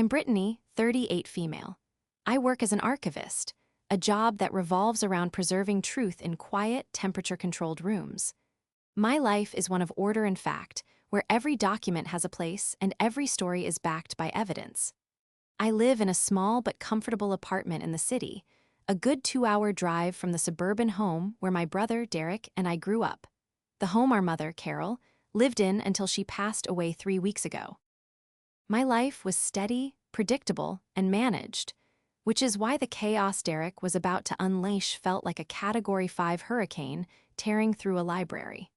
I'm Brittany, 38 female. I work as an archivist, a job that revolves around preserving truth in quiet, temperature-controlled rooms. My life is one of order and fact, where every document has a place and every story is backed by evidence. I live in a small but comfortable apartment in the city, a good 2-hour drive from the suburban home where my brother, Derek, and I grew up. The home our mother, Carol, lived in until she passed away 3 weeks ago. My life was steady, predictable, and managed, which is why the chaos Derek was about to unleash felt like a Category 5 hurricane tearing through a library.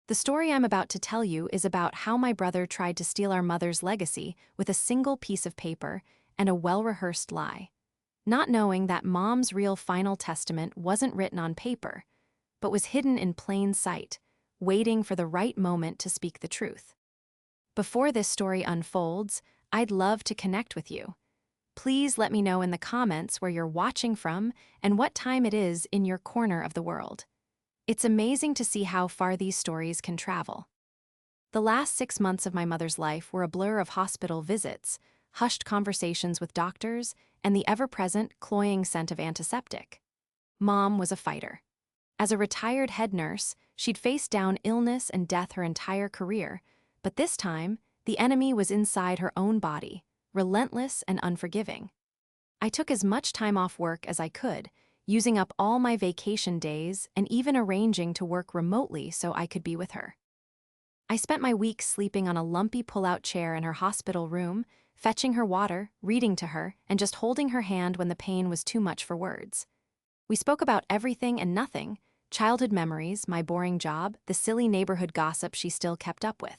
The story I'm about to tell you is about how my brother tried to steal our mother's legacy with a single piece of paper and a well-rehearsed lie, not knowing that Mom's real final testament wasn't written on paper, but was hidden in plain sight, waiting for the right moment to speak the truth. Before this story unfolds, I'd love to connect with you. Please let me know in the comments where you're watching from and what time it is in your corner of the world. It's amazing to see how far these stories can travel. The last 6 months of my mother's life were a blur of hospital visits, hushed conversations with doctors, and the ever-present, cloying scent of antiseptic. Mom was a fighter. As a retired head nurse, she'd faced down illness and death her entire career, but this time, the enemy was inside her own body, relentless and unforgiving. I took as much time off work as I could, using up all my vacation days and even arranging to work remotely so I could be with her. I spent my weeks sleeping on a lumpy pull-out chair in her hospital room, fetching her water, reading to her, and just holding her hand when the pain was too much for words. We spoke about everything and nothing: childhood memories, my boring job, the silly neighborhood gossip she still kept up with.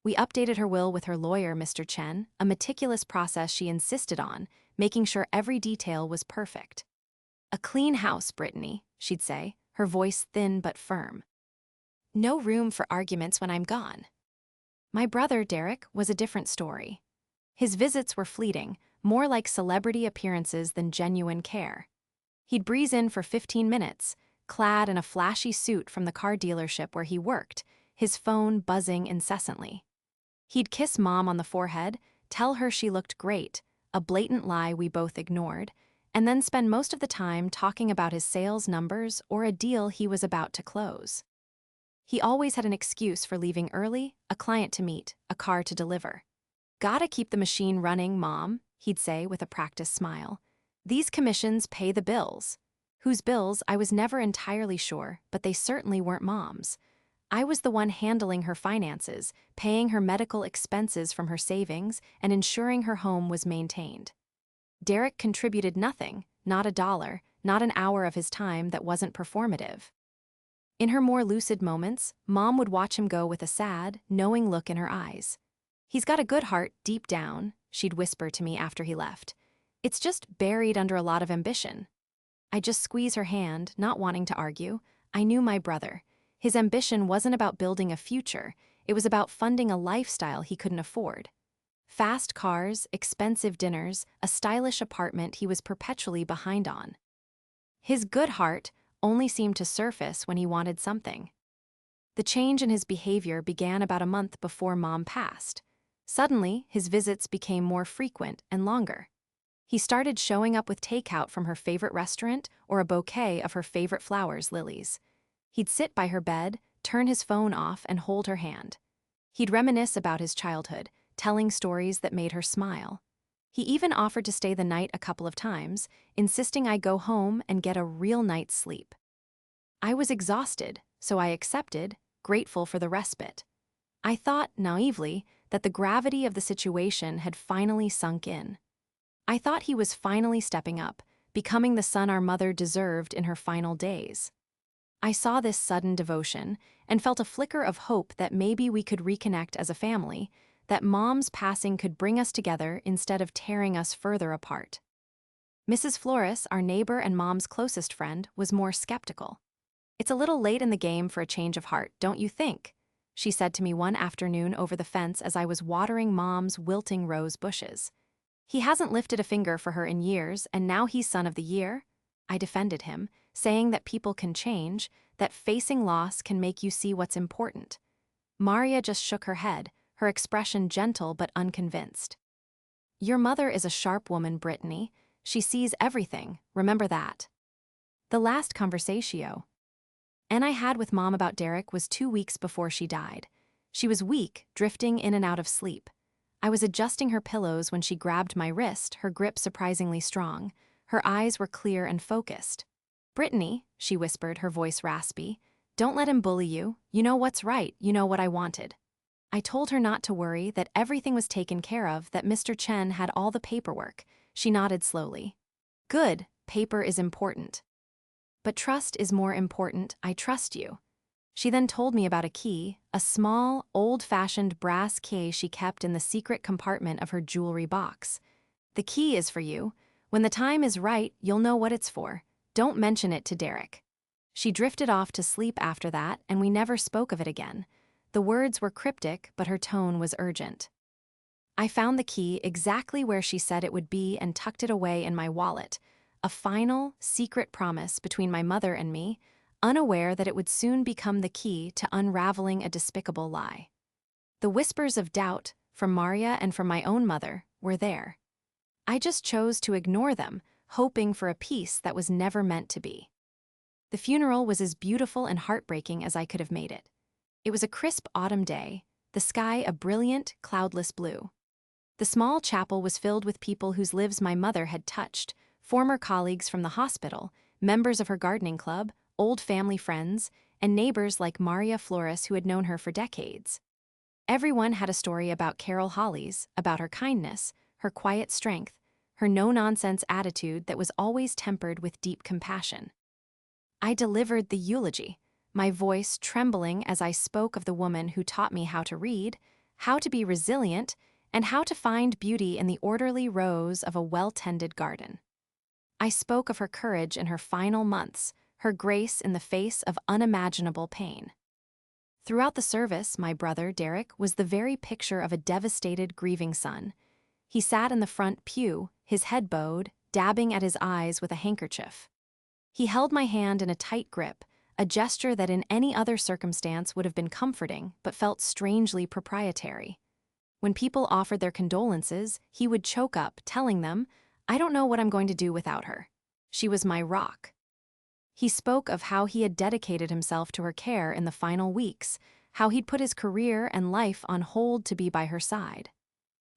We updated her will with her lawyer, Mr. Chen, a meticulous process she insisted on, making sure every detail was perfect. "A clean house, Brittany," she'd say, her voice thin but firm. "No room for arguments when I'm gone." My brother, Derek, was a different story. His visits were fleeting, more like celebrity appearances than genuine care. He'd breeze in for 15 minutes, clad in a flashy suit from the car dealership where he worked, his phone buzzing incessantly. He'd kiss Mom on the forehead, tell her she looked great, a blatant lie we both ignored, and then spend most of the time talking about his sales numbers or a deal he was about to close. He always had an excuse for leaving early: a client to meet, a car to deliver. "Gotta keep the machine running, Mom," he'd say with a practiced smile. "These commissions pay the bills." Whose bills, I was never entirely sure, but they certainly weren't Mom's. I was the one handling her finances, paying her medical expenses from her savings, and ensuring her home was maintained. Derek contributed nothing, not a dollar, not an hour of his time that wasn't performative. In her more lucid moments, Mom would watch him go with a sad, knowing look in her eyes. "He's got a good heart deep down," she'd whisper to me after he left. "It's just buried under a lot of ambition." I'd just squeeze her hand, not wanting to argue. I knew my brother. His ambition wasn't about building a future, it was about funding a lifestyle he couldn't afford. Fast cars, expensive dinners, a stylish apartment he was perpetually behind on. His good heart only seemed to surface when he wanted something. The change in his behavior began about a month before Mom passed. Suddenly, his visits became more frequent and longer. He started showing up with takeout from her favorite restaurant or a bouquet of her favorite flowers, lilies. He'd sit by her bed, turn his phone off, and hold her hand. He'd reminisce about his childhood, telling stories that made her smile. He even offered to stay the night a couple of times, insisting I go home and get a real night's sleep. I was exhausted, so I accepted, grateful for the respite. I thought, naively, that the gravity of the situation had finally sunk in. I thought he was finally stepping up, becoming the son our mother deserved in her final days. I saw this sudden devotion and felt a flicker of hope that maybe we could reconnect as a family, that Mom's passing could bring us together instead of tearing us further apart. Mrs. Flores, our neighbor and Mom's closest friend, was more skeptical. "It's a little late in the game for a change of heart, don't you think?" she said to me one afternoon over the fence as I was watering Mom's wilting rose bushes. "He hasn't lifted a finger for her in years, and now he's son of the year?" I defended him, saying that people can change, that facing loss can make you see what's important. Maria just shook her head, her expression gentle but unconvinced. Your mother is a sharp woman, Brittany. She sees everything, remember that. The last conversatio I had with Mom about Derek was 2 weeks before she died. She was weak, drifting in and out of sleep. I was adjusting her pillows when she grabbed my wrist, her grip surprisingly strong. Her eyes were clear and focused. Brittany, she whispered, her voice raspy, don't let him bully you. You know what's right, you know what I wanted. I told her not to worry, that everything was taken care of, that Mr. Chen had all the paperwork. She nodded slowly. Good, paper is important. But trust is more important, I trust you. She then told me about a key, a small, old-fashioned brass key she kept in the secret compartment of her jewelry box. The key is for you. When the time is right, you'll know what it's for. Don't mention it to Derek. She drifted off to sleep after that, and we never spoke of it again. The words were cryptic, but her tone was urgent. I found the key exactly where she said it would be and tucked it away in my wallet, a final, secret promise between my mother and me, unaware that it would soon become the key to unraveling a despicable lie. The whispers of doubt, from Maria and from my own mother, were there. I just chose to ignore them, hoping for a peace that was never meant to be. The funeral was as beautiful and heartbreaking as I could have made it. It was a crisp autumn day, the sky a brilliant, cloudless blue. The small chapel was filled with people whose lives my mother had touched, former colleagues from the hospital, members of her gardening club, old family friends, and neighbors like Maria Flores who had known her for decades. Everyone had a story about Carol Holly's, about her kindness, her quiet strength, her no-nonsense attitude that was always tempered with deep compassion. I delivered the eulogy, my voice trembling as I spoke of the woman who taught me how to read, how to be resilient, and how to find beauty in the orderly rows of a well-tended garden. I spoke of her courage in her final months, her grace in the face of unimaginable pain. Throughout the service, my brother, Derek, was the very picture of a devastated, grieving son. He sat in the front pew, his head bowed, dabbing at his eyes with a handkerchief. He held my hand in a tight grip, a gesture that in any other circumstance would have been comforting but felt strangely proprietary. When people offered their condolences, he would choke up, telling them, I don't know what I'm going to do without her. She was my rock. He spoke of how he had dedicated himself to her care in the final weeks, how he'd put his career and life on hold to be by her side.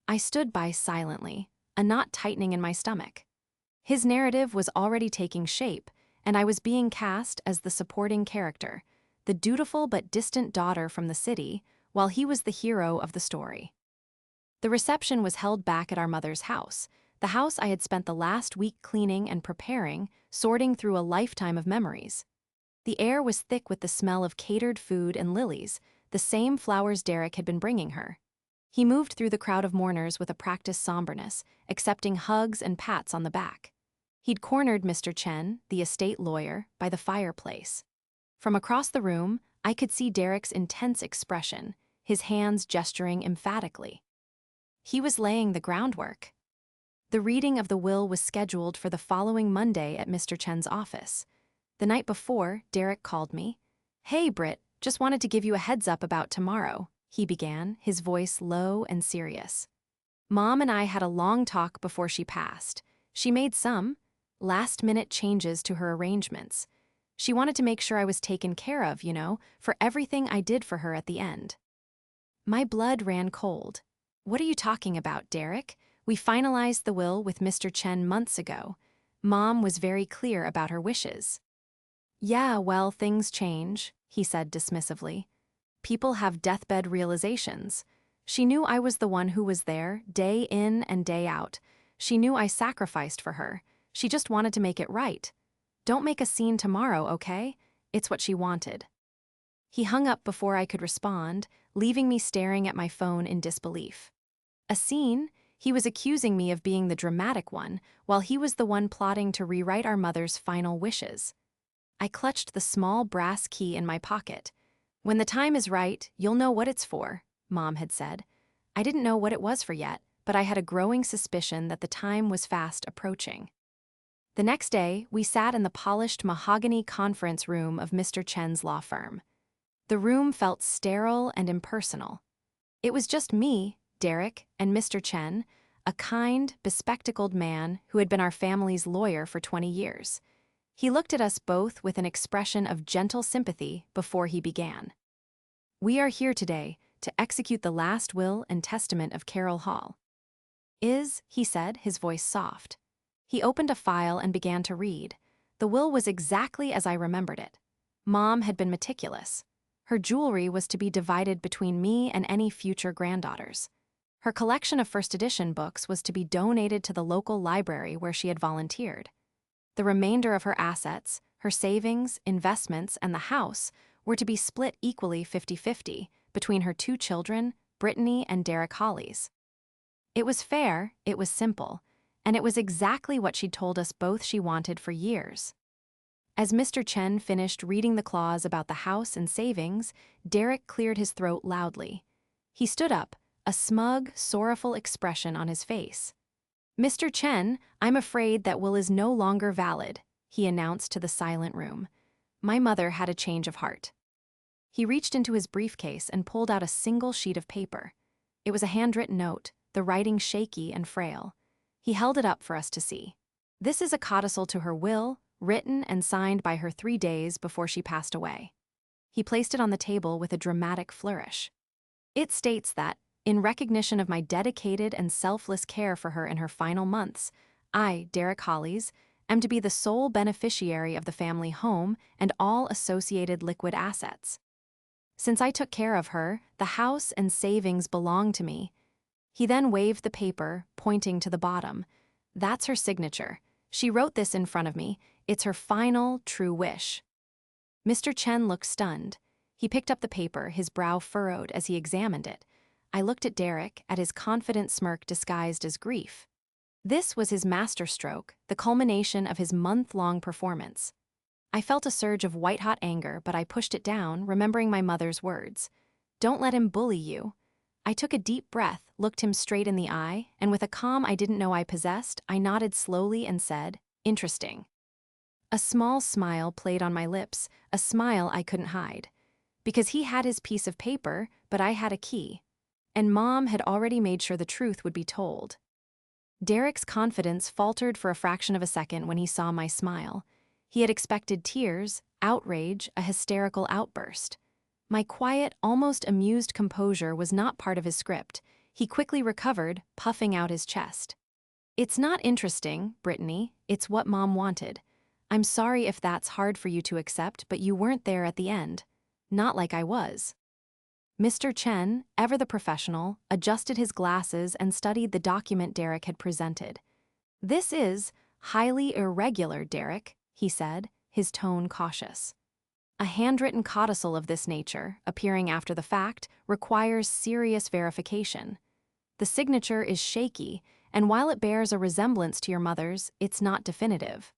I stood by silently, a knot tightening in my stomach. His narrative was already taking shape, and I was being cast as the supporting character, the dutiful but distant daughter from the city, while he was the hero of the story. The reception was held back at our mother's house, the house I had spent the last week cleaning and preparing, sorting through a lifetime of memories. The air was thick with the smell of catered food and lilies, the same flowers Derek had been bringing her. He moved through the crowd of mourners with a practiced somberness, accepting hugs and pats on the back. He'd cornered Mr. Chen, the estate lawyer, by the fireplace. From across the room, I could see Derek's intense expression, his hands gesturing emphatically. He was laying the groundwork. The reading of the will was scheduled for the following Monday at Mr. Chen's office. The night before, Derek called me. Hey, Britt, just wanted to give you a heads up about tomorrow, he began, his voice low and serious. Mom and I had a long talk before she passed. She made some last-minute changes to her arrangements. She wanted to make sure I was taken care of, for everything I did for her at the end. My blood ran cold. What are you talking about, Derek? We finalized the will with Mr. Chen months ago. Mom was very clear about her wishes. Yeah, well, things change, he said dismissively. People have deathbed realizations. She knew I was the one who was there, day in and day out. She knew I sacrificed for her. She just wanted to make it right. Don't make a scene tomorrow, okay? It's what she wanted. He hung up before I could respond, leaving me staring at my phone in disbelief. A scene? He was accusing me of being the dramatic one, while he was the one plotting to rewrite our mother's final wishes. I clutched the small brass key in my pocket. When the time is right, you'll know what it's for, Mom had said. I didn't know what it was for yet, but I had a growing suspicion that the time was fast approaching. The next day, we sat in the polished mahogany conference room of Mr. Chen's law firm. The room felt sterile and impersonal. It was just me, Derek, and Mr. Chen, a kind, bespectacled man who had been our family's lawyer for 20 years. He looked at us both with an expression of gentle sympathy before he began. "We are here today to execute the last will and testament of Carol Hall." He said, his voice soft. He opened a file and began to read. The will was exactly as I remembered it. Mom had been meticulous. Her jewelry was to be divided between me and any future granddaughters. Her collection of first edition books was to be donated to the local library where she had volunteered. The remainder of her assets, her savings, investments, and the house were to be split equally 50-50 between her two children, Brittany and Derek Hollies. It was fair, it was simple, and it was exactly what she'd told us both she wanted for years. As Mr. Chen finished reading the clause about the house and savings, Derek cleared his throat loudly. He stood up, a smug, sorrowful expression on his face. "Mr. Chen, I'm afraid that will is no longer valid," he announced to the silent room. My mother had a change of heart. He reached into his briefcase and pulled out a single sheet of paper. It was a handwritten note, the writing shaky and frail. He held it up for us to see. "This is a codicil to her will, written and signed by her 3 days before she passed away." He placed it on the table with a dramatic flourish. "It states that, in recognition of my dedicated and selfless care for her in her final months, I, Derek Hollies, am to be the sole beneficiary of the family home and all associated liquid assets. Since I took care of her, the house and savings belong to me." He then waved the paper, pointing to the bottom. "That's her signature. She wrote this in front of me. It's her final, true wish." Mr. Chen looked stunned. He picked up the paper, his brow furrowed as he examined it. I looked at Derek, at his confident smirk disguised as grief. This was his masterstroke, the culmination of his month-long performance. I felt a surge of white-hot anger, but I pushed it down, remembering my mother's words. "Don't let him bully you." I took a deep breath, looked him straight in the eye, and with a calm I didn't know I possessed, I nodded slowly and said, "Interesting." A small smile played on my lips, a smile I couldn't hide. Because he had his piece of paper, but I had a key. And Mom had already made sure the truth would be told. Derek's confidence faltered for a fraction of a second when he saw my smile. He had expected tears, outrage, a hysterical outburst. My quiet, almost amused composure was not part of his script. He quickly recovered, puffing out his chest. "It's not interesting, Brittany. It's what Mom wanted. I'm sorry if that's hard for you to accept, but you weren't there at the end. Not like I was." Mr. Chen, ever the professional, adjusted his glasses and studied the document Derek had presented. "This is highly irregular, Derek," he said, his tone cautious. "A handwritten codicil of this nature, appearing after the fact, requires serious verification. The signature is shaky, and while it bears a resemblance to your mother's, it's not definitive."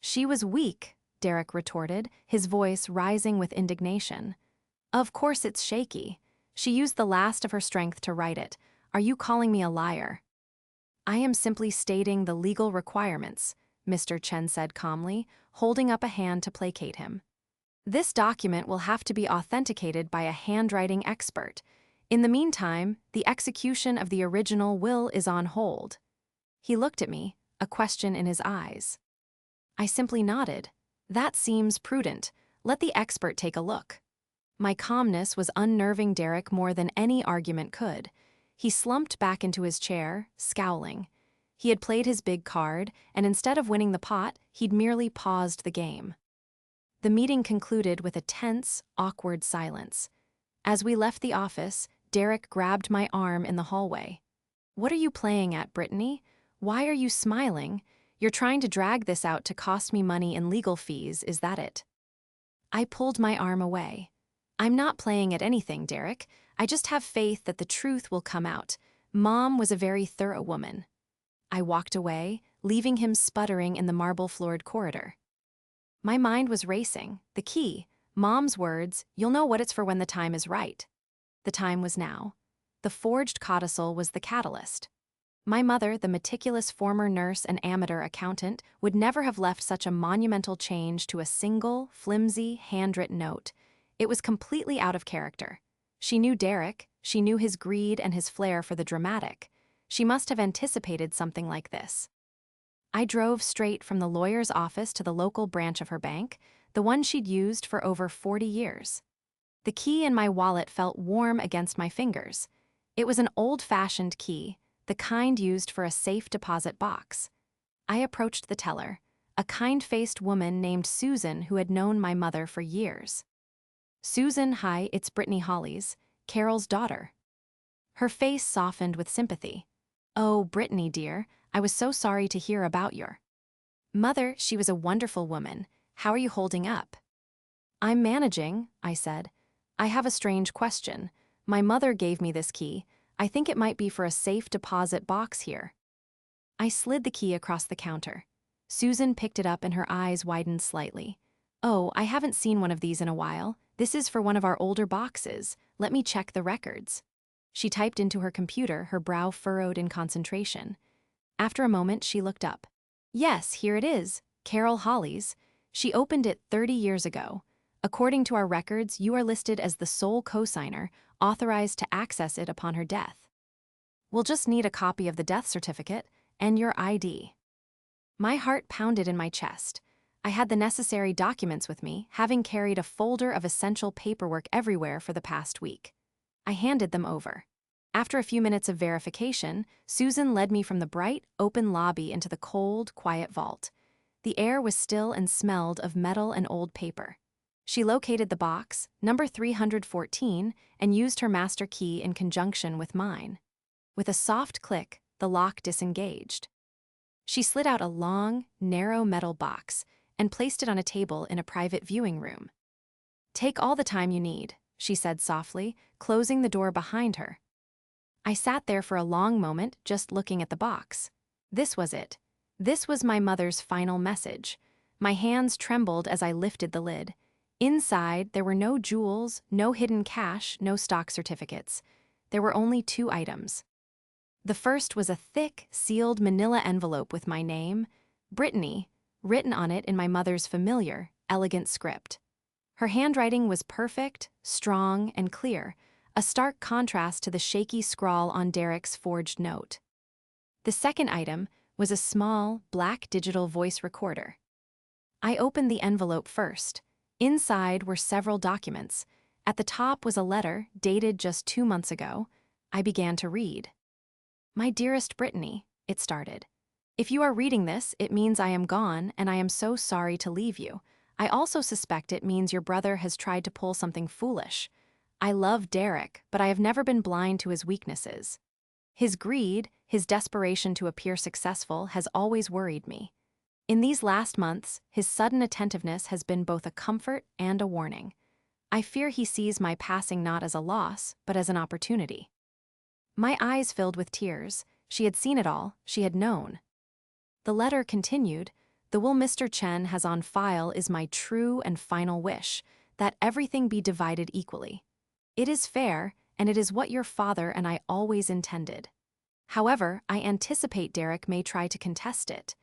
"She was weak," Derek retorted, his voice rising with indignation. "Of course it's shaky. She used the last of her strength to write it. Are you calling me a liar?" "I am simply stating the legal requirements," Mr. Chen said calmly, holding up a hand to placate him. "This document will have to be authenticated by a handwriting expert. In the meantime, the execution of the original will is on hold." He looked at me, a question in his eyes. I simply nodded. "That seems prudent. Let the expert take a look." My calmness was unnerving Derek more than any argument could. He slumped back into his chair, scowling. He had played his big card, and instead of winning the pot, he'd merely paused the game. The meeting concluded with a tense, awkward silence. As we left the office, Derek grabbed my arm in the hallway. "What are you playing at, Brittany? Why are you smiling? You're trying to drag this out to cost me money in legal fees, is that it?" I pulled my arm away. "I'm not playing at anything, Derek. I just have faith that the truth will come out. Mom was a very thorough woman." I walked away, leaving him sputtering in the marble-floored corridor. My mind was racing. The key, Mom's words, "You'll know what it's for when the time is right." The time was now. The forged codicil was the catalyst. My mother, the meticulous former nurse and amateur accountant, would never have left such a monumental change to a single, flimsy, handwritten note. It was completely out of character. She knew Derek, she knew his greed and his flair for the dramatic. She must have anticipated something like this. I drove straight from the lawyer's office to the local branch of her bank, the one she'd used for over 40 years. The key in my wallet felt warm against my fingers. It was an old-fashioned key, the kind used for a safe deposit box. I approached the teller, a kind-faced woman named Susan who had known my mother for years. "Susan, hi, it's Brittany Hollies, Carol's daughter." Her face softened with sympathy. "Oh, Brittany, dear, I was so sorry to hear about your mother. She was a wonderful woman. How are you holding up?" "I'm managing," I said. "I have a strange question. My mother gave me this key. I think it might be for a safe deposit box here." I slid the key across the counter. Susan picked it up and her eyes widened slightly. "Oh, I haven't seen one of these in a while. This is for one of our older boxes. Let me check the records." She typed into her computer, her brow furrowed in concentration. After a moment, she looked up. "Yes, here it is. Carol Hollies. She opened it 30 years ago. According to our records, you are listed as the sole cosigner, authorized to access it upon her death. We'll just need a copy of the death certificate and your ID." My heart pounded in my chest. I had the necessary documents with me, having carried a folder of essential paperwork everywhere for the past week. I handed them over. After a few minutes of verification, Susan led me from the bright, open lobby into the cold, quiet vault. The air was still and smelled of metal and old paper. She located the box, number 314, and used her master key in conjunction with mine. With a soft click, the lock disengaged. She slid out a long, narrow metal box and placed it on a table in a private viewing room. "Take all the time you need," she said softly, closing the door behind her. I sat there for a long moment, just looking at the box. This was it. This was my mother's final message. My hands trembled as I lifted the lid. Inside, there were no jewels, no hidden cash, no stock certificates. There were only 2 items. The first was a thick, sealed manila envelope with my name, Brittany, written on it in my mother's familiar, elegant script. Her handwriting was perfect, strong, and clear, a stark contrast to the shaky scrawl on Derek's forged note. The second item was a small, black digital voice recorder. I opened the envelope first. Inside were several documents. At the top was a letter, dated just 2 months ago. I began to read. "My dearest Brittany," it started. "If you are reading this, it means I am gone, and I am so sorry to leave you. I also suspect it means your brother has tried to pull something foolish. I love Derek, but I have never been blind to his weaknesses. His greed, his desperation to appear successful, has always worried me. In these last months, his sudden attentiveness has been both a comfort and a warning. I fear he sees my passing not as a loss, but as an opportunity." My eyes filled with tears. She had seen it all, she had known. The letter continued, "The will Mr. Chen has on file is my true and final wish, that everything be divided equally. It is fair, and it is what your father and I always intended. However, I anticipate Derek may try to contest it.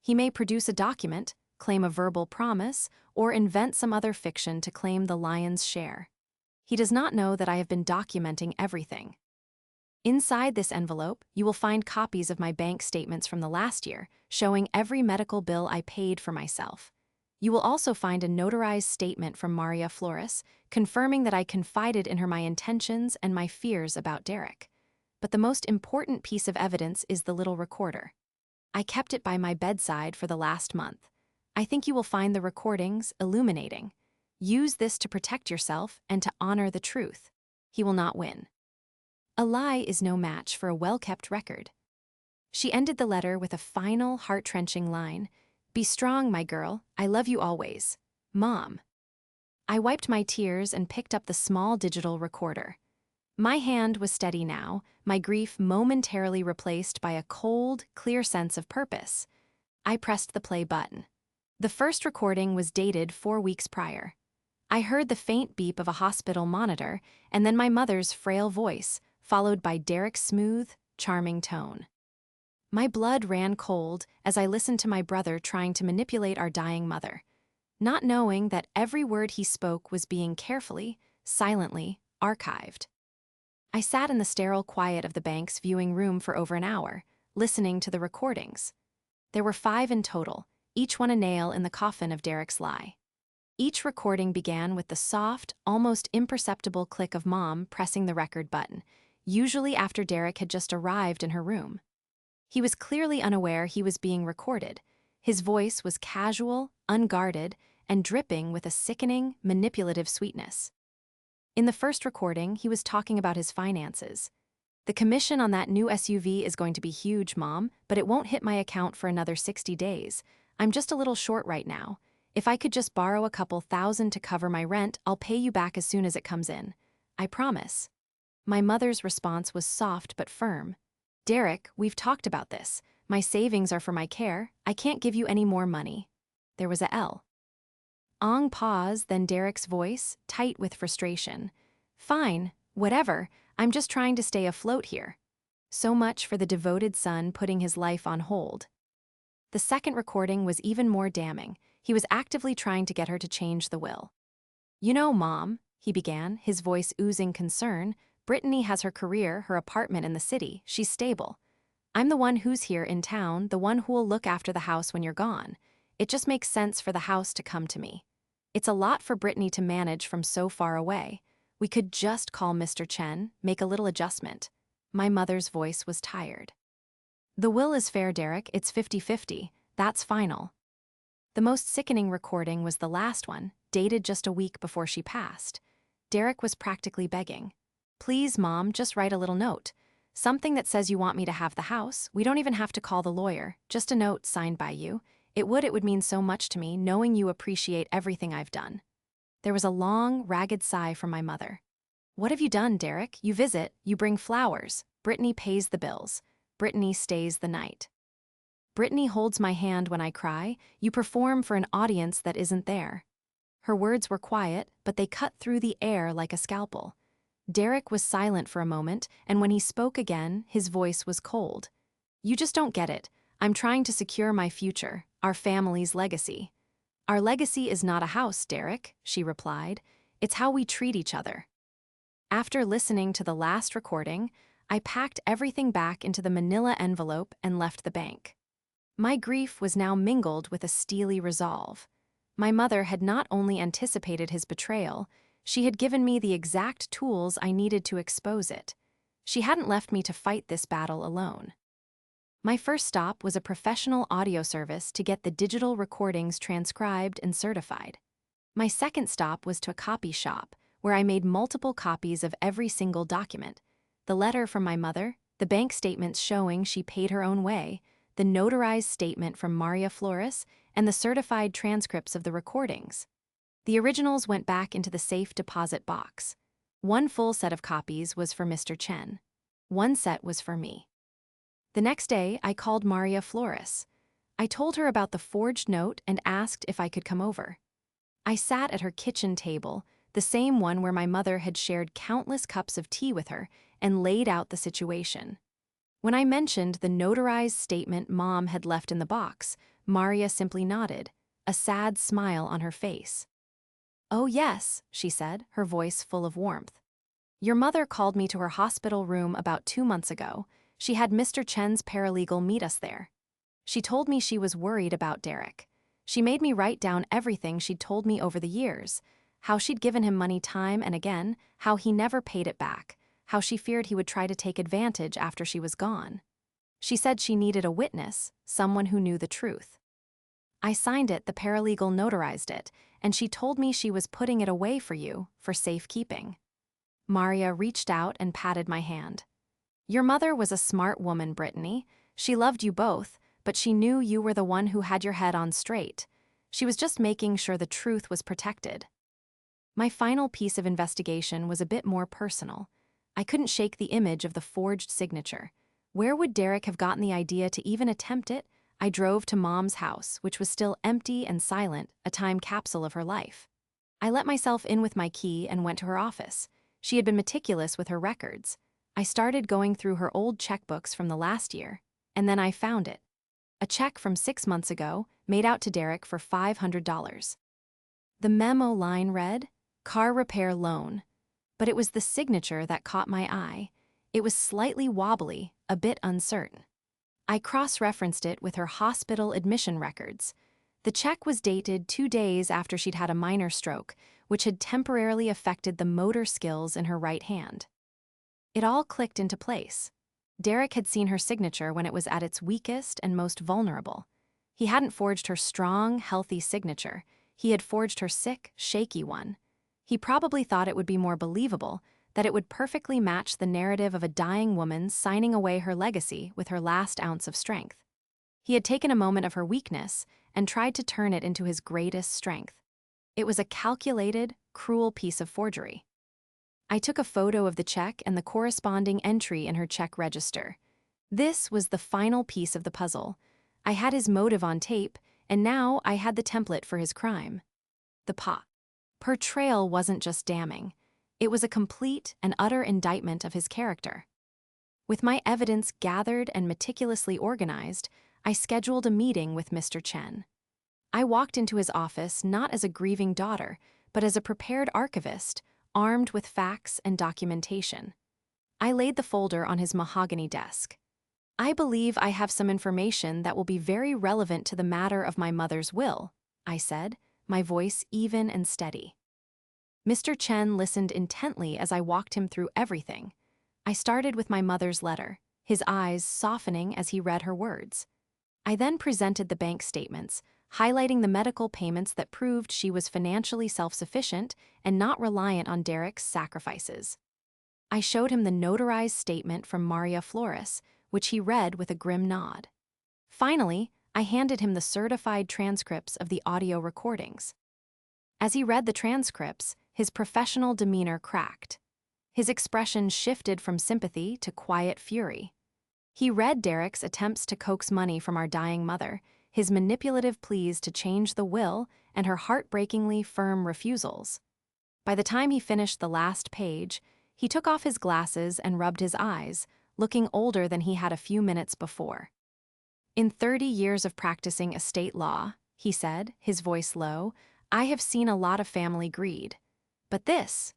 He may produce a document, claim a verbal promise, or invent some other fiction to claim the lion's share. He does not know that I have been documenting everything. Inside this envelope, you will find copies of my bank statements from the last year, showing every medical bill I paid for myself. You will also find a notarized statement from Maria Flores, confirming that I confided in her my intentions and my fears about Derek. But the most important piece of evidence is the little recorder. I kept it by my bedside for the last month. I think you will find the recordings illuminating. Use this to protect yourself and to honor the truth. He will not win. A lie is no match for a well-kept record." She ended the letter with a final, heart-wrenching line. "Be strong, my girl. I love you always. Mom." I wiped my tears and picked up the small digital recorder. My hand was steady now, my grief momentarily replaced by a cold, clear sense of purpose. I pressed the play button. The first recording was dated 4 weeks prior. I heard the faint beep of a hospital monitor, and then my mother's frail voice, followed by Derek's smooth, charming tone. My blood ran cold as I listened to my brother trying to manipulate our dying mother, not knowing that every word he spoke was being carefully, silently, archived. I sat in the sterile quiet of the bank's viewing room for over an hour, listening to the recordings. There were 5 in total, each one a nail in the coffin of Derek's lie. Each recording began with the soft, almost imperceptible click of Mom pressing the record button, usually after Derek had just arrived in her room. He was clearly unaware he was being recorded. His voice was casual, unguarded, and dripping with a sickening, manipulative sweetness. In the first recording, he was talking about his finances. "The commission on that new SUV is going to be huge, Mom, but it won't hit my account for another 60 days. I'm just a little short right now. If I could just borrow a couple thousand to cover my rent, I'll pay you back as soon as it comes in. I promise." My mother's response was soft but firm. "Derek, we've talked about this. My savings are for my care. I can't give you any more money." There was a L. Ong pause, then Derek's voice, tight with frustration. "Fine, whatever. I'm just trying to stay afloat here." So much for the devoted son putting his life on hold. The second recording was even more damning. He was actively trying to get her to change the will. "You know, Mom," he began, his voice oozing concern, "Brittany has her career, her apartment in the city. She's stable. I'm the one who's here in town, the one who'll look after the house when you're gone. It just makes sense for the house to come to me. It's a lot for Brittany to manage from so far away. We could just call Mr. Chen, make a little adjustment." My mother's voice was tired. "The will is fair, Derek. It's 50-50. That's final." The most sickening recording was the last one, dated just a week before she passed. Derek was practically begging. "Please, Mom, just write a little note. Something that says you want me to have the house. We don't even have to call the lawyer. Just a note signed by you. It would mean so much to me, knowing you appreciate everything I've done." There was a long, ragged sigh from my mother. "What have you done, Derek? You visit, you bring flowers. Brittany pays the bills. Brittany stays the night. Brittany holds my hand when I cry. You perform for an audience that isn't there." Her words were quiet, but they cut through the air like a scalpel. Derek was silent for a moment, and when he spoke again, his voice was cold. "You just don't get it. I'm trying to secure my future, our family's legacy." "Our legacy is not a house, Derek," she replied. "It's how we treat each other." After listening to the last recording, I packed everything back into the manila envelope and left the bank. My grief was now mingled with a steely resolve. My mother had not only anticipated his betrayal, she had given me the exact tools I needed to expose it. She hadn't left me to fight this battle alone. My first stop was a professional audio service to get the digital recordings transcribed and certified. My second stop was to a copy shop, where I made multiple copies of every single document: the letter from my mother, the bank statements showing she paid her own way, the notarized statement from Maria Flores, and the certified transcripts of the recordings. The originals went back into the safe deposit box. One full set of copies was for Mr. Chen. One set was for me. The next day, I called Maria Flores. I told her about the forged note and asked if I could come over. I sat at her kitchen table, the same one where my mother had shared countless cups of tea with her, and laid out the situation. When I mentioned the notarized statement Mom had left in the box, Maria simply nodded, a sad smile on her face. "Oh yes," she said, her voice full of warmth. "Your mother called me to her hospital room about 2 months ago. She had Mr. Chen's paralegal meet us there. She told me she was worried about Derek. She made me write down everything she'd told me over the years: how she'd given him money time and again, how he never paid it back, how she feared he would try to take advantage after she was gone. She said she needed a witness, someone who knew the truth. I signed it, the paralegal notarized it, and she told me she was putting it away for you, for safekeeping." Maria reached out and patted my hand. "Your mother was a smart woman, Brittany. She loved you both, but she knew you were the one who had your head on straight. She was just making sure the truth was protected." My final piece of investigation was a bit more personal. I couldn't shake the image of the forged signature. Where would Derek have gotten the idea to even attempt it? I drove to Mom's house, which was still empty and silent, a time capsule of her life. I let myself in with my key and went to her office. She had been meticulous with her records. I started going through her old checkbooks from the last year, and then I found it. A check from 6 months ago, made out to Derek for $500. The memo line read, "Car repair loan. But it was the signature that caught my eye. It was slightly wobbly, a bit uncertain. I cross-referenced it with her hospital admission records. The check was dated 2 days after she'd had a minor stroke, which had temporarily affected the motor skills in her right hand. It all clicked into place. Derek had seen her signature when it was at its weakest and most vulnerable. He hadn't forged her strong, healthy signature. He had forged her sick, shaky one. He probably thought it would be more believable, that it would perfectly match the narrative of a dying woman signing away her legacy with her last ounce of strength. He had taken a moment of her weakness and tried to turn it into his greatest strength. It was a calculated, cruel piece of forgery. I took a photo of the check and the corresponding entry in her check register. This was the final piece of the puzzle. I had his motive on tape, and now I had the template for his crime. The portrayal wasn't just damning. It was a complete and utter indictment of his character. With my evidence gathered and meticulously organized, I scheduled a meeting with Mr. Chen. I walked into his office not as a grieving daughter, but as a prepared archivist, armed with facts and documentation. I laid the folder on his mahogany desk. "I believe I have some information that will be very relevant to the matter of my mother's will," I said, my voice even and steady. Mr. Chen listened intently as I walked him through everything. I started with my mother's letter, his eyes softening as he read her words. I then presented the bank statements, highlighting the medical payments that proved she was financially self-sufficient and not reliant on Derek's sacrifices. I showed him the notarized statement from Maria Flores, which he read with a grim nod. Finally, I handed him the certified transcripts of the audio recordings. As he read the transcripts, his professional demeanor cracked. His expression shifted from sympathy to quiet fury. He read Derek's attempts to coax money from our dying mother, his manipulative pleas to change the will, and her heartbreakingly firm refusals. By the time he finished the last page, he took off his glasses and rubbed his eyes, looking older than he had a few minutes before. "In 30 years of practicing estate law," he said, his voice low, "I have seen a lot of family greed. But this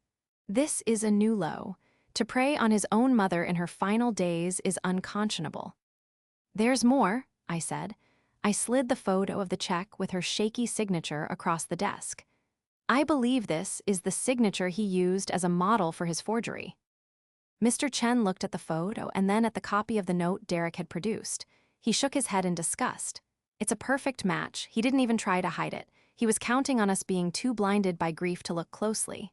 is a new low. To prey on his own mother in her final days is unconscionable." "There's more," I said. I slid the photo of the check with her shaky signature across the desk. "I believe this is the signature he used as a model for his forgery." Mr. Chen looked at the photo and then at the copy of the note Derek had produced. He shook his head in disgust. "It's a perfect match. He didn't even try to hide it. He was counting on us being too blinded by grief to look closely."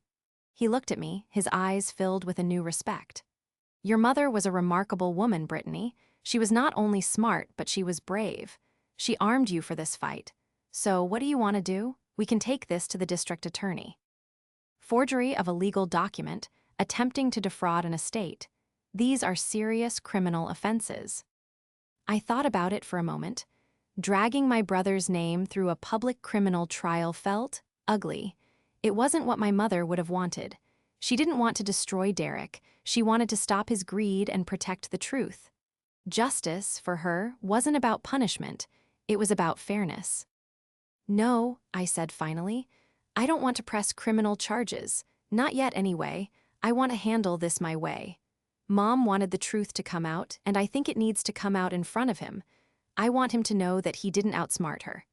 He looked at me, his eyes filled with a new respect. "Your mother was a remarkable woman, Brittany. She was not only smart, but she was brave. She armed you for this fight. So what do you want to do? We can take this to the district attorney." Forgery of a legal document, attempting to defraud an estate. These are serious criminal offenses. I thought about it for a moment. Dragging my brother's name through a public criminal trial felt ugly. It wasn't what my mother would have wanted. She didn't want to destroy Derek. She wanted to stop his greed and protect the truth. Justice, for her, wasn't about punishment. It was about fairness. "No," I said finally. "I don't want to press criminal charges. Not yet, anyway. I want to handle this my way. Mom wanted the truth to come out, and I think it needs to come out in front of him. I want him to know that he didn't outsmart her.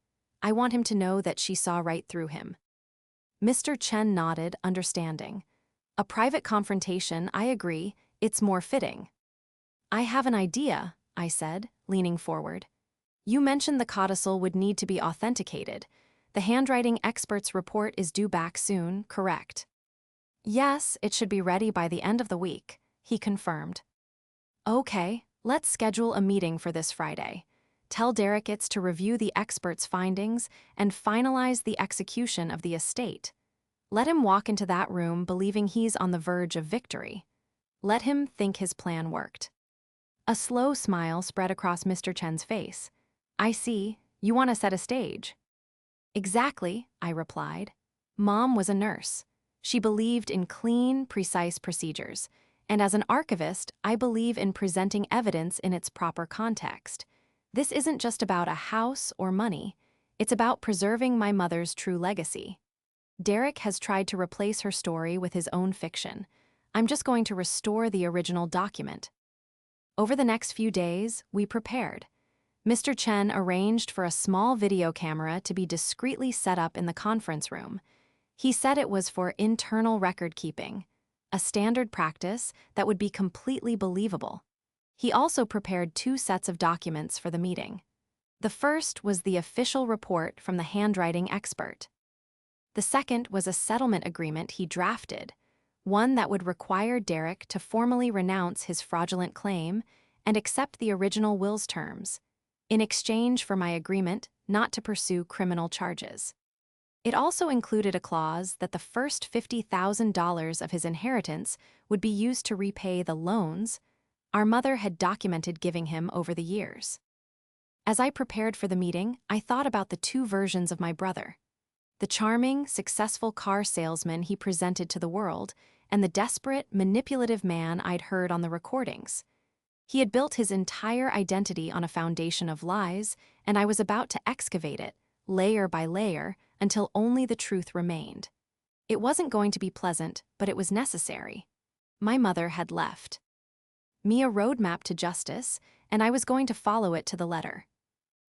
I want him to know that she saw right through him." Mr. Chen nodded, understanding. "A private confrontation, I agree. It's more fitting." "I have an idea," I said, leaning forward. "You mentioned the codicil would need to be authenticated. The handwriting expert's report is due back soon, correct?" "Yes, it should be ready by the end of the week," he confirmed. "Okay, let's schedule a meeting for this Friday. Tell Derek it's to review the expert's findings and finalize the execution of the estate. Let him walk into that room believing he's on the verge of victory. Let him think his plan worked." A slow smile spread across Mr. Chen's face. "I see. You want to set a stage." "Exactly," I replied. Mom was a nurse. She believed in clean, precise procedures. And as an archivist, I believe in presenting evidence in its proper context. This isn't just about a house or money. It's about preserving my mother's true legacy. Derek has tried to replace her story with his own fiction. I'm just going to restore the original document. Over the next few days, we prepared. Mr. Chen arranged for a small video camera to be discreetly set up in the conference room. He said it was for internal record keeping, a standard practice that would be completely believable. He also prepared 2 sets of documents for the meeting. The first was the official report from the handwriting expert. The second was a settlement agreement he drafted, one that would require Derek to formally renounce his fraudulent claim and accept the original will's terms, in exchange for my agreement not to pursue criminal charges. It also included a clause that the first $50,000 of his inheritance would be used to repay the loans our mother had documented giving him over the years. As I prepared for the meeting, I thought about the 2 versions of my brother: the charming, successful car salesman he presented to the world, and the desperate, manipulative man I'd heard on the recordings. He had built his entire identity on a foundation of lies, and I was about to excavate it, layer by layer, until only the truth remained. It wasn't going to be pleasant, but it was necessary. My mother had left me a roadmap to justice, and I was going to follow it to the letter.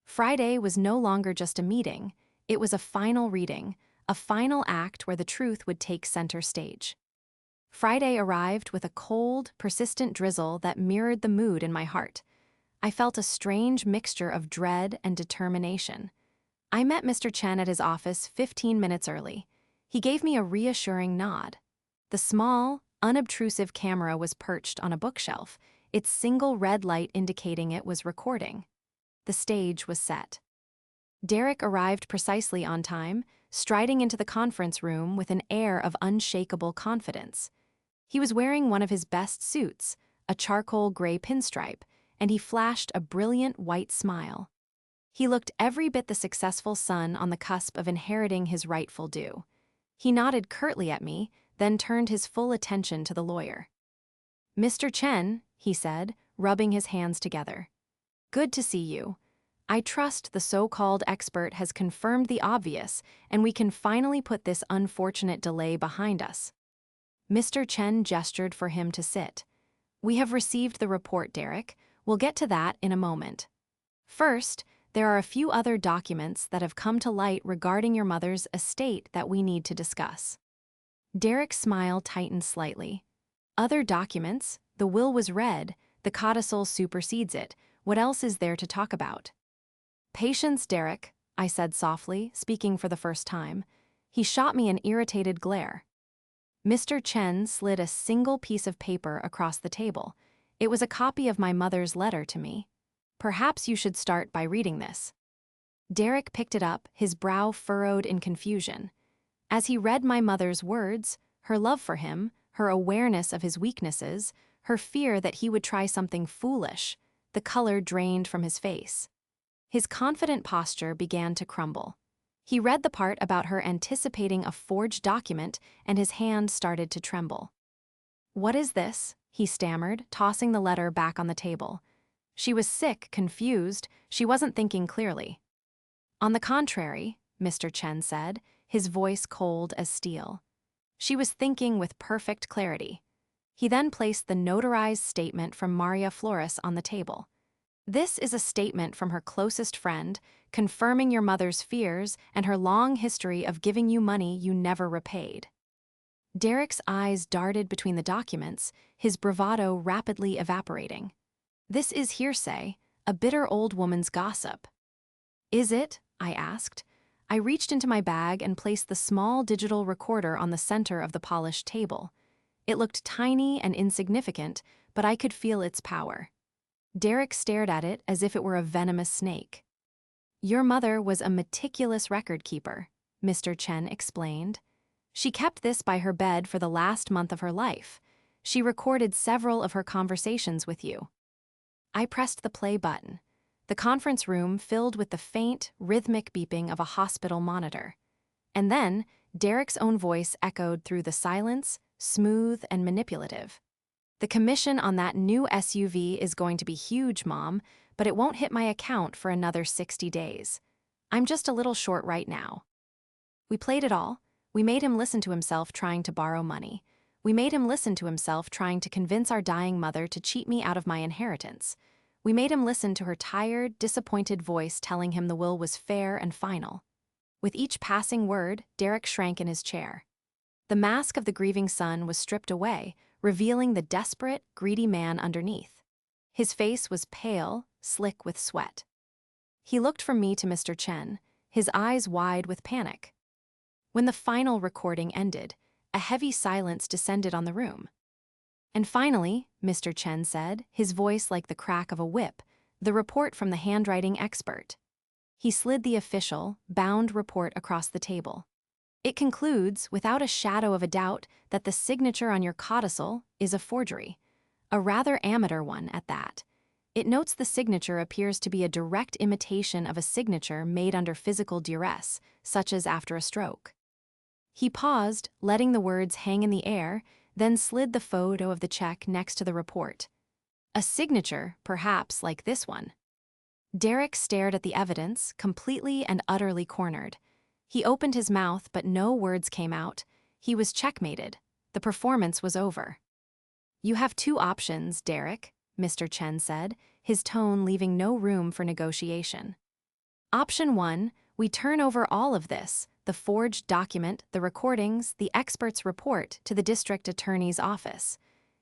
Friday was no longer just a meeting, it was a final reading, a final act where the truth would take center stage. Friday arrived with a cold, persistent drizzle that mirrored the mood in my heart. I felt a strange mixture of dread and determination. I met Mr. Chen at his office 15 minutes early. He gave me a reassuring nod. The small, unobtrusive camera was perched on a bookshelf, its single red light indicating it was recording. The stage was set. Derek arrived precisely on time, striding into the conference room with an air of unshakable confidence. He was wearing one of his best suits, a charcoal gray pinstripe, and he flashed a brilliant white smile. He looked every bit the successful son on the cusp of inheriting his rightful due. He nodded curtly at me, then turned his full attention to the lawyer. "Mr. Chen," he said, rubbing his hands together. "Good to see you. I trust the so-called expert has confirmed the obvious, and we can finally put this unfortunate delay behind us." Mr. Chen gestured for him to sit. "We have received the report, Derek. We'll get to that in a moment. First, there are a few other documents that have come to light regarding your mother's estate that we need to discuss." Derek's smile tightened slightly. "Other documents? The will was read. The codicil supersedes it. What else is there to talk about?" "Patience, Derek," I said softly, speaking for the first time. He shot me an irritated glare. Mr. Chen slid a single piece of paper across the table. It was a copy of my mother's letter to me. "Perhaps you should start by reading this." Derek picked it up, his brow furrowed in confusion. As he read my mother's words, her love for him, her awareness of his weaknesses, her fear that he would try something foolish, the color drained from his face. His confident posture began to crumble. He read the part about her anticipating a forged document, and his hand started to tremble. "What is this?" he stammered, tossing the letter back on the table. She was sick, confused. She wasn't thinking clearly. "On the contrary," Mr. Chen said, his voice cold as steel. She was thinking with perfect clarity. He then placed the notarized statement from Maria Flores on the table. "This is a statement from her closest friend, confirming your mother's fears and her long history of giving you money you never repaid." Derek's eyes darted between the documents, his bravado rapidly evaporating. "This is hearsay, a bitter old woman's gossip." "Is it?" I asked. I reached into my bag and placed the small digital recorder on the center of the polished table. It looked tiny and insignificant, but I could feel its power. Derek stared at it as if it were a venomous snake. "Your mother was a meticulous record keeper," Mr. Chen explained. "She kept this by her bed for the last month of her life. She recorded several of her conversations with you." I pressed the play button. The conference room filled with the faint, rhythmic beeping of a hospital monitor. And then, Derek's own voice echoed through the silence, smooth and manipulative. "The commission on that new SUV is going to be huge, Mom, but it won't hit my account for another 60 days. I'm just a little short right now." We played it all. We made him listen to himself trying to borrow money. We made him listen to himself trying to convince our dying mother to cheat me out of my inheritance. We made him listen to her tired, disappointed voice telling him the will was fair and final. With each passing word, Derek shrank in his chair. The mask of the grieving son was stripped away, revealing the desperate, greedy man underneath. His face was pale, slick with sweat. He looked from me to Mr. Chen, his eyes wide with panic. When the final recording ended, a heavy silence descended on the room. And finally, Mr. Chen said, his voice like the crack of a whip, the report from the handwriting expert. He slid the official, bound report across the table. It concludes, without a shadow of a doubt, that the signature on your codicil is a forgery, a rather amateur one at that. It notes the signature appears to be a direct imitation of a signature made under physical duress, such as after a stroke. He paused, letting the words hang in the air, then slid the photo of the check next to the report. A signature, perhaps, like this one. Derek stared at the evidence, completely and utterly cornered. He opened his mouth, but no words came out. He was checkmated. The performance was over. "You have two options, Derek," Mr. Chen said, his tone leaving no room for negotiation. "Option 1, we turn over all of this, the forged document, the recordings, the expert's report, to the district attorney's office.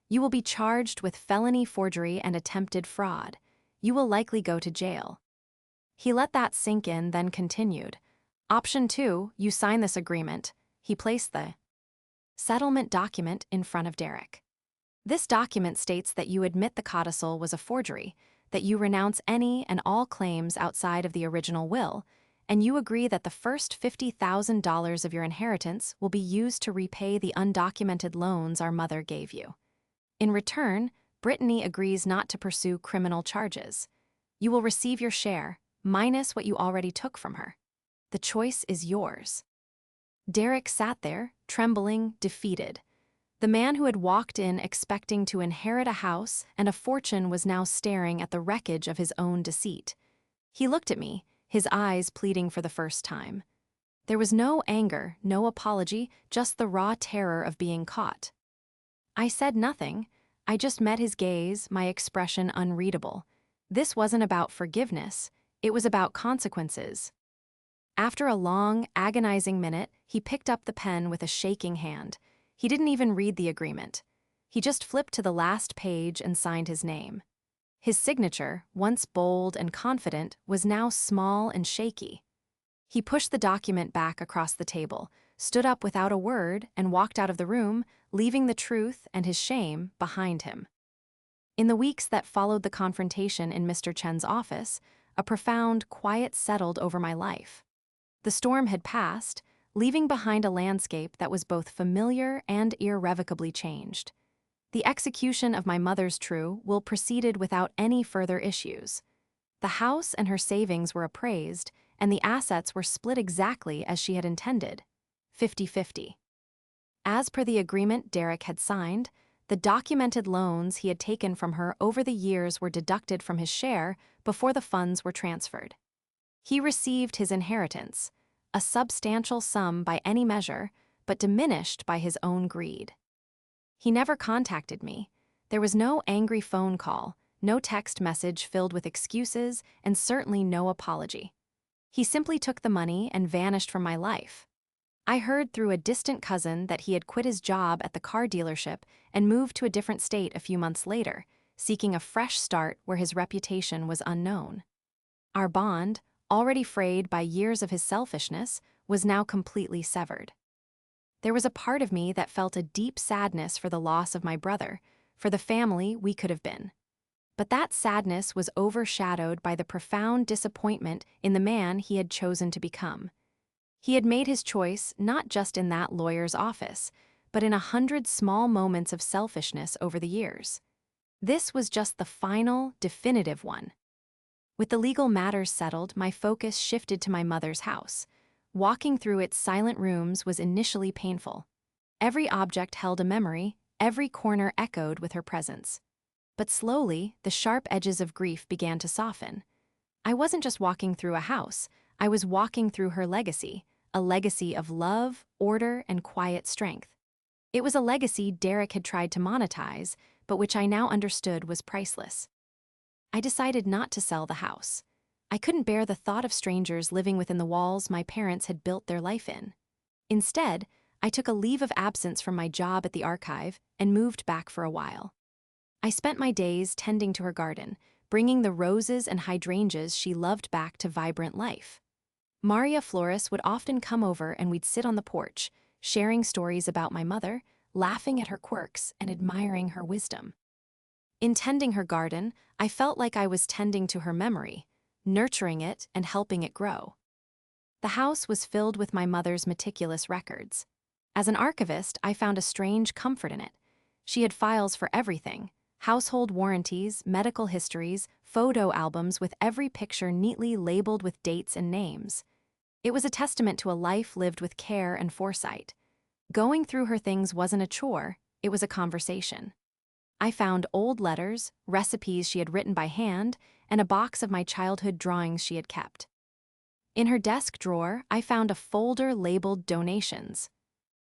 You will be charged with felony forgery and attempted fraud. You will likely go to jail." He let that sink in, then continued. "Option 2, you sign this agreement." He placed the settlement document in front of Derek. "This document states that you admit the codicil was a forgery, that you renounce any and all claims outside of the original will, and you agree that the first $50,000 of your inheritance will be used to repay the undocumented loans our mother gave you. In return, Brittany agrees not to pursue criminal charges. You will receive your share, minus what you already took from her. The choice is yours." Derek sat there, trembling, defeated. The man who had walked in expecting to inherit a house and a fortune was now staring at the wreckage of his own deceit. He looked at me, his eyes pleading for the first time. There was no anger, no apology, just the raw terror of being caught. I said nothing. I just met his gaze, my expression unreadable. This wasn't about forgiveness. It was about consequences. After a long, agonizing minute, he picked up the pen with a shaking hand. He didn't even read the agreement. He just flipped to the last page and signed his name. His signature, once bold and confident, was now small and shaky. He pushed the document back across the table, stood up without a word, and walked out of the room, leaving the truth and his shame behind him. In the weeks that followed the confrontation in Mr. Chen's office, a profound quiet settled over my life. The storm had passed, leaving behind a landscape that was both familiar and irrevocably changed. The execution of my mother's true will proceeded without any further issues. The house and her savings were appraised, and the assets were split exactly as she had intended, 50-50. As per the agreement Derek had signed, the documented loans he had taken from her over the years were deducted from his share before the funds were transferred. He received his inheritance, a substantial sum by any measure, but diminished by his own greed. He never contacted me. There was no angry phone call, no text message filled with excuses, and certainly no apology. He simply took the money and vanished from my life. I heard through a distant cousin that he had quit his job at the car dealership and moved to a different state a few months later, seeking a fresh start where his reputation was unknown. Our bond, already frayed by years of his selfishness, was now completely severed. There was a part of me that felt a deep sadness for the loss of my brother, for the family we could have been. But that sadness was overshadowed by the profound disappointment in the man he had chosen to become. He had made his choice not just in that lawyer's office, but in 100 small moments of selfishness over the years. This was just the final, definitive one. With the legal matters settled, my focus shifted to my mother's house. Walking through its silent rooms was initially painful. Every object held a memory, every corner echoed with her presence. But slowly, the sharp edges of grief began to soften. I wasn't just walking through a house, I was walking through her legacy, a legacy of love, order, and quiet strength. It was a legacy Derek had tried to monetize, but which I now understood was priceless. I decided not to sell the house. I couldn't bear the thought of strangers living within the walls my parents had built their life in. Instead, I took a leave of absence from my job at the archive and moved back for a while. I spent my days tending to her garden, bringing the roses and hydrangeas she loved back to vibrant life. Maria Flores would often come over and we'd sit on the porch, sharing stories about my mother, laughing at her quirks and admiring her wisdom. In tending her garden, I felt like I was tending to her memory, nurturing it and helping it grow. The house was filled with my mother's meticulous records. As an archivist, I found a strange comfort in it. She had files for everything: household warranties, medical histories, photo albums with every picture neatly labeled with dates and names. It was a testament to a life lived with care and foresight. Going through her things wasn't a chore, it was a conversation. I found old letters, recipes she had written by hand, and a box of my childhood drawings she had kept. In her desk drawer, I found a folder labeled donations.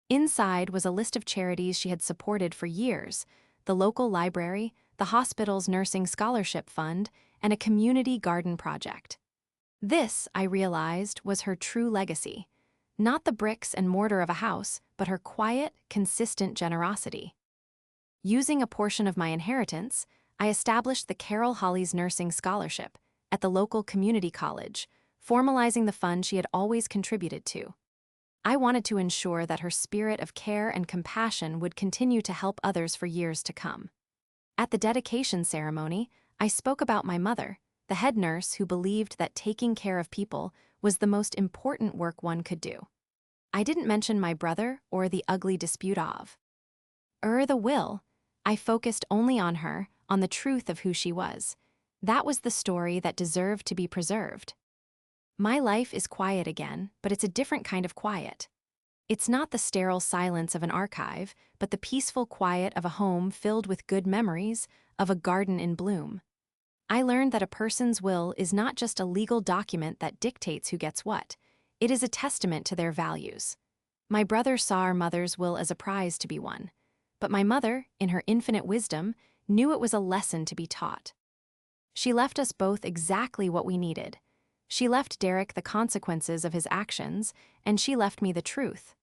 Inside was a list of charities she had supported for years: the local library, the hospital's nursing scholarship fund, and a community garden project. This, I realized, was her true legacy. Not the bricks and mortar of a house, but her quiet, consistent generosity. Using a portion of my inheritance, I established the Carol Holly's Nursing Scholarship at the local community college, formalizing the fund she had always contributed to. I wanted to ensure that her spirit of care and compassion would continue to help others for years to come. At the dedication ceremony, I spoke about my mother, the head nurse who believed that taking care of people was the most important work one could do. I didn't mention my brother or the ugly dispute of the will. I focused only on her, on the truth of who she was. That was the story that deserved to be preserved. My life is quiet again, but it's a different kind of quiet. It's not the sterile silence of an archive, but the peaceful quiet of a home filled with good memories, of a garden in bloom. I learned that a person's will is not just a legal document that dictates who gets what. It is a testament to their values. My brother saw our mother's will as a prize to be won, but my mother, in her infinite wisdom, knew it was a lesson to be taught. She left us both exactly what we needed. She left Derek the consequences of his actions, and she left me the truth.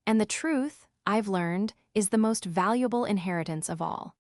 And the truth, I've learned, is the most valuable inheritance of all.